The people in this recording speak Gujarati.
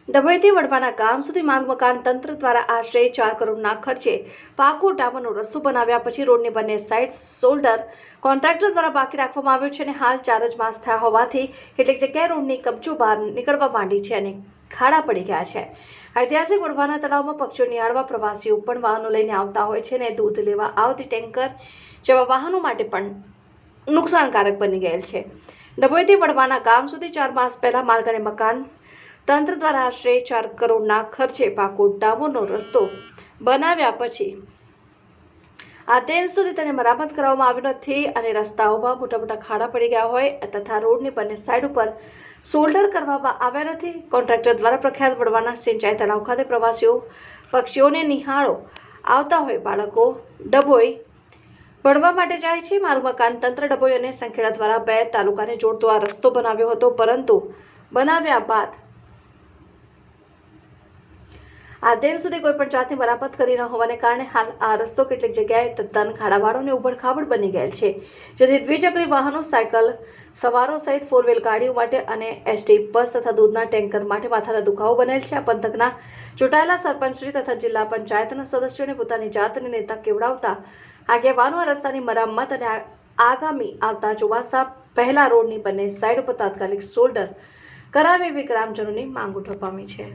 ડભોઈથી વડવાના ગામ સુધી માર્ગ મકાન તંત્ર દ્વારા આશરે 4 કરોડના ખર્ચે પાકો ડામરનો રસ્તો બનાવ્યા પછી રોડની બંને સાઈડ શોલ્ડર કોન્ટ્રાક્ટર દ્વારા બાકી રાખવામાં આવ્યો છે અને હાલ 4 જ માસ થયા હોવાથી કેટલીક જગ્યાએ રોડની કબજો બહાર નીકળવા માંડી છે અને ખાડા પડી ગયા છે। ઐતિહાસિક વડવાના તળાવમાં પક્ષીઓ નિહાળવા પ્રવાસીઓ પણ વાહનો લઈને આવતા હોય છે અને દૂધ લેવા આવતી ટેન્કર જેવા વાહનો માટે પણ નુકસાનકારક બની ગયેલ છે। ડભોઈથી વડવાના ગામ સુધી 4 માસ પહેલા માર્ગ અને મકાન તંત્ર દ્વારા આશરે 4 કરોડના ખર્ચે પાકો ડામરનો રસ્તો બનાવ્યા પછી આજ સુધી તેને મરામત કરવામાં આવી નથી અને રસ્તાઓમાં મોટા ખાડા પડી ગયા હોય તથા રોડની બંને સાઈડ ઉપર શોલ્ડર કરવામાં આવ્યા નથી। કોન્ટ્રાક્ટર દ્વારા પ્રખ્યાત વડવાના સિંચાઈ તળાવ ખાતે પ્રવાસીઓ પક્ષીઓને નિહાળો આવતા હોય બાળકો ડભોઈ ભણવા માટે જાય છે। માર્ગ મકાન તંત્ર ડભોઈ અને સંખેડા દ્વારા 2 તાલુકાને જોડતો આ રસ્તો બનાવ્યો હતો, પરંતુ બનાવ્યા બાદ આજ સુધી કોઈ પણ જાતની મરામત કરી ન હોવાને કારણે હાલ આ રસ્તો કેટલીક જગ્યાએ તદ્દન ખાડાવાળો અને ઉબડખાબડ બની ગયેલ છે, જેથી દ્વિચક્રી વાહનો, સાયકલ સવારો સહિત 4 વ્હીલ ગાડીઓ માટે અને એસટી બસ તથા દૂધના ટેન્કર માટે માથાનો દુખાવો બનેલ છે। આ પંથકના ચૂંટાયેલા સરપંચશ્રી તથા જિલ્લા પંચાયતના સદસ્યોને પોતાની જાતને નેતા કેવડાવતા આગેવાનો આ રસ્તાની મરામત અને આગામી આવતા ચોમાસા પહેલા રોડની બંને સાઈડ ઉપર તાત્કાલિક શોલ્ડર કરાવે એવી ગ્રામજનોની માંગ ઉઠવા પામી છે।